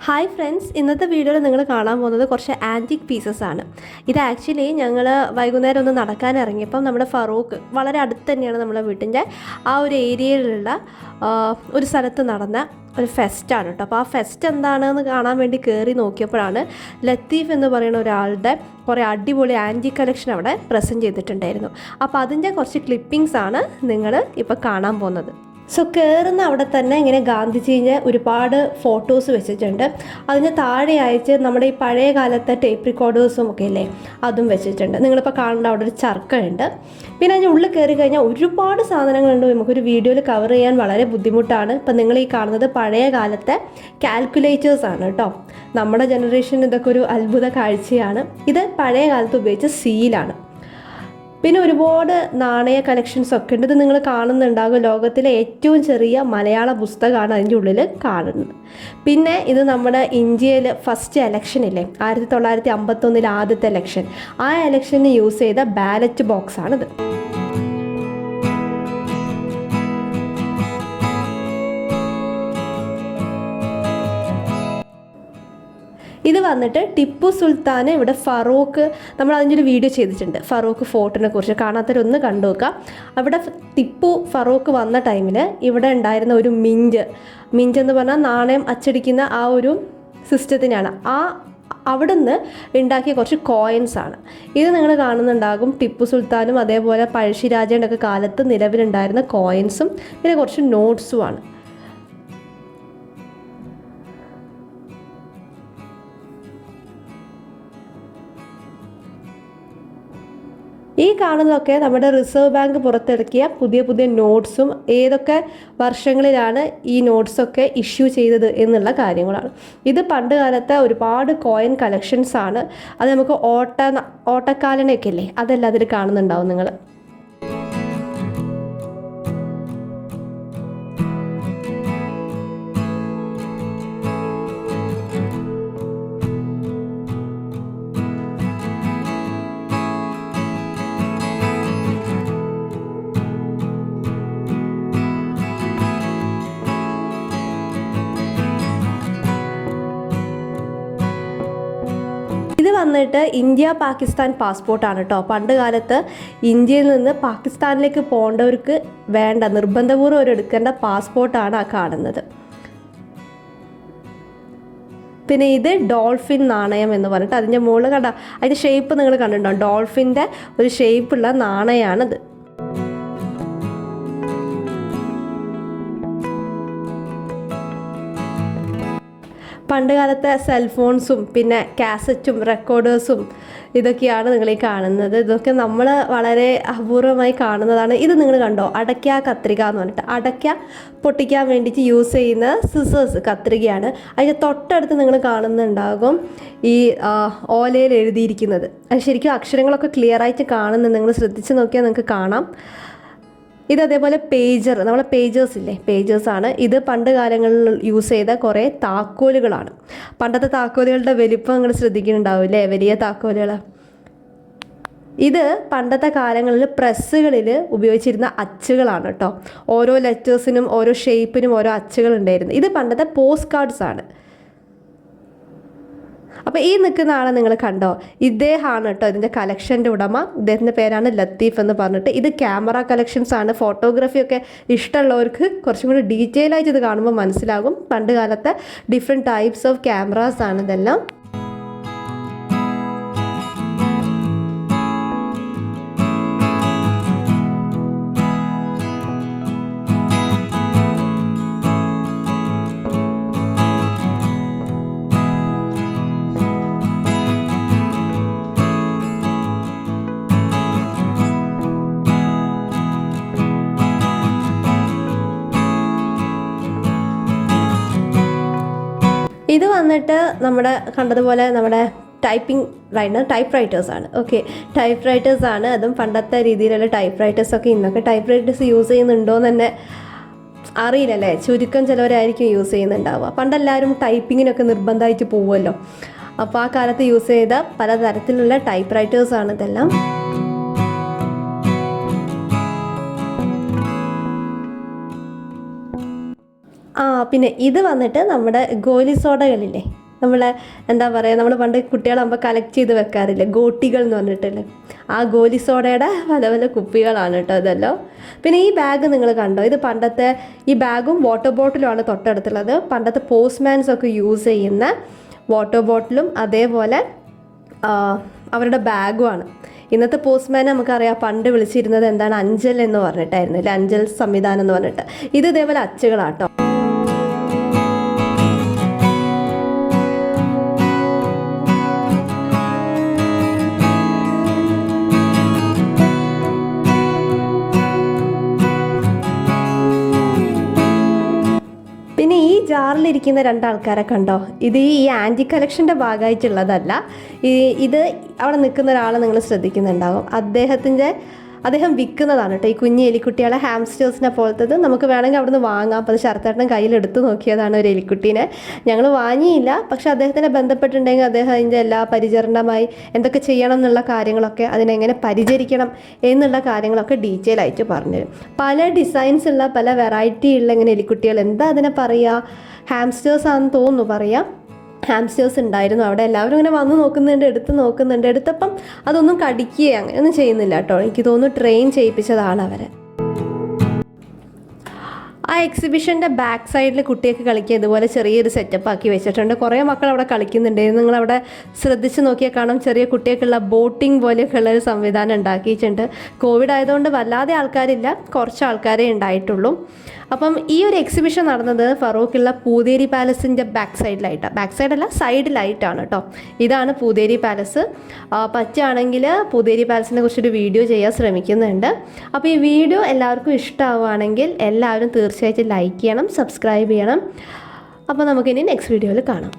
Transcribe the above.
Hi friends, ഇന്നത്തെ വീഡിയോയിൽ നിങ്ങൾ കാണാൻ പോകുന്നത് കുറച്ച് ആൻറ്റിക് പീസസ് ആണ്. ഇത് ആക്ച്വലി ഞങ്ങൾ വൈകുന്നേരം ഒന്ന് നടക്കാൻ ഇറങ്ങിയപ്പം നമ്മുടെ ഫറൂഖ് വളരെ അടുത്ത് തന്നെയാണ് നമ്മുടെ വീട്ടിൻ്റെ ആ ഒരു ഏരിയയിലുള്ള ഒരു സ്ഥലത്ത് നടന്ന ഒരു ഫെസ്റ്റാണ് കേട്ടോ. അപ്പോൾ ആ ഫെസ്റ്റ് എന്താണെന്ന് കാണാൻ വേണ്ടി കയറി നോക്കിയപ്പോഴാണ് ലത്തീഫ് എന്ന് പറയുന്ന ഒരാളുടെ കുറേ അടിപൊളി ആൻറ്റിക് കളക്ഷൻ അവിടെ പ്രസൻറ്റ് ചെയ്തിട്ടുണ്ടായിരുന്നു. അപ്പോൾ അതിൻ്റെ കുറച്ച് ക്ലിപ്പിങ്സ് ആണ് നിങ്ങൾ ഇപ്പോൾ കാണാൻ പോകുന്നത്. സോ കയറുന്ന അവിടെ തന്നെ ഇങ്ങനെ ഗാന്ധിജീൻ്റെ ഒരുപാട് ഫോട്ടോസ് വെച്ചിട്ടുണ്ട്. അതിന് താഴെ അയച്ച് നമ്മുടെ ഈ പഴയ കാലത്തെ ടേപ്പ് റെക്കോർഡേഴ്സും ഒക്കെ ഇല്ലേ, അതും വെച്ചിട്ടുണ്ട്. നിങ്ങളിപ്പോൾ കാണേണ്ട അവിടെ ഒരു ചർക്കയുണ്ട്. പിന്നെ അതിൻ്റെ ഉള്ളിൽ കയറി കഴിഞ്ഞാൽ ഒരുപാട് സാധനങ്ങളുണ്ട്. നമുക്കൊരു വീഡിയോയിൽ കവർ ചെയ്യാൻ വളരെ ബുദ്ധിമുട്ടാണ്. ഇപ്പം നിങ്ങൾ ഈ കാണുന്നത് പഴയ കാലത്തെ കാൽക്കുലേറ്റേഴ്സാണ് കേട്ടോ. നമ്മുടെ ജനറേഷൻ ഇതൊക്കെ ഒരു അത്ഭുത കാഴ്ചയാണ്. ഇത് പഴയ കാലത്ത് ഉപയോഗിച്ച സീലാണ്. പിന്നെ ഒരുപാട് നാണയ കളക്ഷൻസ് ഒക്കെ ഉണ്ട്. ഇത് നിങ്ങൾ കാണുന്നുണ്ടാകും. ലോകത്തിലെ ഏറ്റവും ചെറിയ മലയാള പുസ്തകമാണ് അതിൻ്റെ ഉള്ളിൽ കാണുന്നത്. പിന്നെ ഇത് നമ്മുടെ ഇന്ത്യയിൽ ഫസ്റ്റ് എലക്ഷൻ ഇല്ലേ, 1951 ആദ്യത്തെ എലക്ഷൻ, ആ എലക്ഷന് യൂസ് ചെയ്ത ബാലറ്റ് ബോക്സാണിത്. ഇത് വന്നിട്ട് ടിപ്പു സുൽത്താൻ ഇവിടെ ഫറൂഖ്, നമ്മൾ അതിൻ്റെ ഒരു വീഡിയോ ചെയ്തിട്ടുണ്ട് ഫറൂഖ് ഫോർട്ടിനെ കുറിച്ച്. കാണാത്തവരൊന്ന് കണ്ടു നോക്കുക. അവിടെ ടിപ്പു ഫറൂഖ് വന്ന ടൈമിൽ ഇവിടെ ഉണ്ടായിരുന്ന ഒരു മിഞ്ച് എന്ന് പറഞ്ഞാൽ നാണയം അച്ചടിക്കുന്ന ആ ഒരു സിസ്റ്റത്തിനാണ്. അവിടുന്ന് ഉണ്ടാക്കിയ കുറച്ച് കോയിൻസ് ആണ് ഇത്. നിങ്ങൾ കാണുന്നുണ്ടാകും ടിപ്പു സുൽത്താനും അതേപോലെ പഴശ്ശിരാജയുടെ ഒക്കെ കാലത്ത് നിലവിലുണ്ടായിരുന്ന കോയിൻസും പിന്നെ കുറച്ച് നോട്ട്സുമാണ്. ഈ കാണുന്നതൊക്കെ നമ്മുടെ റിസർവ് ബാങ്ക് പുറത്തിറക്കിയ പുതിയ നോട്ട്സും ഏതൊക്കെ വർഷങ്ങളിലാണ് ഈ നോട്ട്സൊക്കെ ഇഷ്യൂ ചെയ്തത് എന്നുള്ള കാര്യങ്ങളാണ്. ഇത് പണ്ട് കാലത്തെ ഒരുപാട് കോയിൻ കളക്ഷൻസ് ആണ്. അത് നമുക്ക് ഓട്ടക്കാലനയൊക്കെ അല്ലേ, അതെല്ലാം അതിൽ കാണുന്നുണ്ടാവും നിങ്ങൾ. ഇത് വന്നിട്ട് ഇന്ത്യ പാകിസ്ഥാൻ പാസ്പോർട്ടാണ് കേട്ടോ. പണ്ട് കാലത്ത് ഇന്ത്യയിൽ നിന്ന് പാകിസ്ഥാനിലേക്ക് പോകേണ്ടവർക്ക് നിർബന്ധപൂർവ്വം ഒരു എടുക്കേണ്ട പാസ്പോർട്ടാണ് ആ കാണുന്നത്. പിന്നെ ഇത് ഡോൾഫിൻ നാണയം എന്ന് പറഞ്ഞിട്ട് അതിൻ്റെ മുകളിൽ കണ്ട അതിൻ്റെ ഷേപ്പ് നിങ്ങൾ കണ്ടിട്ടുണ്ടോ? ഡോൾഫിൻ്റെ ഒരു ഷേപ്പുള്ള നാണയമാണിത്. പണ്ട് കാലത്തെ സെൽഫോൺസും പിന്നെ കാസറ്റും റെക്കോർഡേഴ്സും ഇതൊക്കെയാണ് നിങ്ങൾ ഈ കാണുന്നത്. ഇതൊക്കെ നമ്മൾ വളരെ അപൂർവമായി കാണുന്നതാണ്. ഇത് നിങ്ങൾ കണ്ടോ? അടയ്ക്ക കത്രിക എന്ന് പറഞ്ഞിട്ട് അടയ്ക്ക പൊട്ടിക്കാൻ വേണ്ടിയിട്ട് യൂസ് ചെയ്യുന്ന സിസേഴ്സ് കത്രികയാണ്. അതിൻ്റെ തൊട്ടടുത്ത് നിങ്ങൾ കാണുന്നുണ്ടാകും ഈ ഓലയിൽ എഴുതിയിരിക്കുന്നത്. അത് ശരിക്കും അക്ഷരങ്ങളൊക്കെ ക്ലിയർ ആയിട്ട് കാണുന്നത് നിങ്ങൾ ശ്രദ്ധിച്ച് നോക്കിയാൽ നിങ്ങൾക്ക് കാണാം. ഇത് അതേപോലെ പേജർ, നമ്മളെ പേജേഴ്സ് ഇല്ലേ, പേജേഴ്സാണ്. ഇത് പണ്ട് കാലങ്ങളിൽ യൂസ് ചെയ്ത കുറേ താക്കോലുകളാണ്. പണ്ടത്തെ താക്കോലുകളുടെ വലിപ്പം നിങ്ങൾ ശ്രദ്ധിക്കുന്നുണ്ടാവില്ലേ, വലിയ താക്കോലുകൾ. ഇത് പണ്ടത്തെ കാലങ്ങളിൽ പ്രസ്സുകളിൽ ഉപയോഗിച്ചിരുന്ന അച്ചുകളാണ് കേട്ടോ. ഓരോ ലെറ്റേഴ്സിനും ഓരോ ഷേപ്പിനും ഓരോ അച്ചുകൾ ഉണ്ടായിരുന്നു. ഇത് പണ്ടത്തെ പോസ്റ്റ് കാർഡ്സ് ആണ്. അപ്പോൾ ഈ നിൽക്കുന്ന ആളെ നിങ്ങൾ കണ്ടോ? ഇദ്ദേഹമാണ് കേട്ടോ ഇതിൻ്റെ കളക്ഷൻ്റെ ഉടമ. ഇദ്ദേഹത്തിൻ്റെ പേരാണ് ലത്തീഫ് എന്ന് പറഞ്ഞിട്ട്. ഇത് ക്യാമറ കളക്ഷൻസ് ആണ്. ഫോട്ടോഗ്രാഫിയൊക്കെ ഇഷ്ടമുള്ളവർക്ക് കുറച്ചും കൂടി ഡീറ്റെയിൽ ആയിട്ട് ഇത് കാണുമ്പോൾ മനസ്സിലാകും. പണ്ട് കാലത്തെ ഡിഫറെൻറ്റ് ടൈപ്സ് ഓഫ് ക്യാമറാസ് ആണ് ഇതെല്ലാം. ഇത് വന്നിട്ട് നമ്മുടെ കണ്ടതുപോലെ നമ്മുടെ ടൈപ്പ് റൈറ്റേഴ്സാണ്. ഓക്കെ, ടൈപ്പ് റൈറ്റേഴ്സാണ്. അതും പണ്ടത്തെ രീതിയിലുള്ള ടൈപ്പ് റൈറ്റേഴ്സൊക്കെ. ഇന്നൊക്കെ ടൈപ്പ് റൈറ്റേഴ്സ് യൂസ് ചെയ്യുന്നുണ്ടോ എന്ന് തന്നെ അറിയില്ലല്ലേ. ചുരുക്കം ചിലവരായിരിക്കും യൂസ് ചെയ്യുന്നുണ്ടാവുക. പണ്ടെല്ലാവരും ടൈപ്പിങ്ങിനൊക്കെ നിർബന്ധമായിട്ട് പോകുമല്ലോ. അപ്പോൾ ആ കാലത്ത് യൂസ് ചെയ്ത പലതരത്തിലുള്ള ടൈപ്പ് റൈറ്റേഴ്സാണ് ഇതെല്ലാം. പിന്നെ ഇത് വന്നിട്ട് നമ്മുടെ ഗോലി സോഡകളില്ലേ, നമ്മൾ എന്താ പറയുക, നമ്മൾ പണ്ട് കുട്ടികളാകുമ്പോൾ കളക്ട് ചെയ്ത് വെക്കാറില്ലേ ഗോട്ടികൾ എന്ന് പറഞ്ഞിട്ടില്ലേ, ആ ഗോലി സോഡയുടെ പല പല കുപ്പികളാണ് കേട്ടോ ഇതെല്ലാം. പിന്നെ ഈ ബാഗ് നിങ്ങൾ കണ്ടോ, ഇത് പണ്ടത്തെ ഈ ബാഗും വാട്ടർ ബോട്ടിലുമാണ് തൊട്ടടുത്തുള്ളത്. പണ്ടത്തെ പോസ്റ്റ്മാൻസ് ഒക്കെ യൂസ് ചെയ്യുന്ന വാട്ടർ ബോട്ടിലും അതേപോലെ അവരുടെ ബാഗുമാണ്. ഇന്നത്തെ പോസ്റ്റ്മാനെ നമുക്കറിയാം പണ്ട് വിളിച്ചിരുന്നത് എന്താണ്, അഞ്ചൽ എന്ന് പറഞ്ഞിട്ടായിരുന്നു അല്ലേ, അഞ്ചൽ സംവിധാനം എന്ന് പറഞ്ഞിട്ട്. ഇത് ഇതേപോലെ അച്ചുകളാട്ടോ. പിന്നെ ഈ ജാറിലിരിക്കുന്ന രണ്ടാൾക്കാരെ കണ്ടോ, ഇത് ഈ ആൻറ്റി കളക്ഷൻ്റെ ഭാഗമായിട്ടുള്ളതല്ല. ഇത് അവിടെ നിൽക്കുന്ന ഒരാളെ നിങ്ങൾ ശ്രദ്ധിക്കുന്നുണ്ടാകും, അദ്ദേഹം വിൽക്കുന്നതാണ് കേട്ടോ ഈ കുഞ്ഞി എലിക്കുട്ടികളെ, ഹാംസ്റ്റേഴ്സിനെ പോലത്തത്. നമുക്ക് വേണമെങ്കിൽ അവിടെ നിന്ന് വാങ്ങാം. അപ്പോൾ അത് ശരത്തേട്ടൻ കയ്യിലെടുത്ത് നോക്കിയതാണ് ഒരു എലിക്കുട്ടീനെ. ഞങ്ങൾ വാങ്ങിയില്ല, പക്ഷെ അദ്ദേഹത്തിനെ ബന്ധപ്പെട്ടിട്ടുണ്ടെങ്കിൽ അദ്ദേഹം അതിൻ്റെ എല്ലാ പരിചരണമായി എന്തൊക്കെ ചെയ്യണം എന്നുള്ള കാര്യങ്ങളൊക്കെ, അതിനെങ്ങനെ പരിചരിക്കണം എന്നുള്ള കാര്യങ്ങളൊക്കെ ഡീറ്റെയിൽ ആയിട്ട് പറഞ്ഞുതരും. പല ഡിസൈൻസ് ഉള്ള പല വെറൈറ്റി ഉള്ള ഇങ്ങനെ എലിക്കുട്ടികൾ, എന്താ അതിനെ പറയുക, ഹാംസ്റ്റേഴ്സ് ആണെന്ന് തോന്നുന്നു പറയാം. ഹാംസ്റ്റേഴ്സ് ഉണ്ടായിരുന്നു അവിടെ. എല്ലാവരും ഇങ്ങനെ വന്ന് നോക്കുന്നുണ്ട്, എടുത്തപ്പം അതൊന്നും കടിക്കുകയോ അങ്ങനെയൊന്നും ചെയ്യുന്നില്ല കേട്ടോ. എനിക്ക് തോന്നുന്നു ട്രെയിൻ ചെയ്യിപ്പിച്ചതാണ് അവരെ. ആ എക്സിബിഷൻ്റെ ബാക്ക് സൈഡിൽ കുട്ടിയൊക്കെ കളിക്കുക ഇതുപോലെ ചെറിയൊരു സെറ്റപ്പ് ആക്കി വെച്ചിട്ടുണ്ട്. കുറേ മക്കൾ അവിടെ കളിക്കുന്നുണ്ട്. നിങ്ങളവിടെ ശ്രദ്ധിച്ച് നോക്കിയാൽ കാണാം, ചെറിയ കുട്ടിയൊക്കെയുള്ള ബോട്ടിംഗ് പോലെയൊക്കെ ഉള്ളൊരു സംവിധാനം ഉണ്ടാക്കിയിട്ടുണ്ട്. കോവിഡ് ആയതുകൊണ്ട് വല്ലാതെ ആൾക്കാരില്ല, കുറച്ച് ആൾക്കാരേ ഉണ്ടായിട്ടുള്ളൂ. അപ്പം ഈ ഒരു എക്സിബിഷൻ നടന്നത് ഫറൂഖുള്ള പൂതേരി പാലസിൻ്റെ ബാക്ക് സൈഡല്ല സൈഡിലായിട്ടാണ് കേട്ടോ. ഇതാണ് പൂതേരി പാലസ്. പറ്റുകയാണെങ്കിൽ പൂതേരി പാലസിനെ കുറിച്ചൊരു വീഡിയോ ചെയ്യാൻ ശ്രമിക്കുന്നുണ്ട്. അപ്പോൾ ഈ വീഡിയോ എല്ലാവർക്കും ഇഷ്ടമാവുകയാണെങ്കിൽ എല്ലാവരും തീർച്ചയായിട്ടും ലൈക്ക് ചെയ്യണം, സബ്സ്ക്രൈബ് ചെയ്യണം. അപ്പോൾ നമുക്കിനി നെക്സ്റ്റ് വീഡിയോയിൽ കാണാം.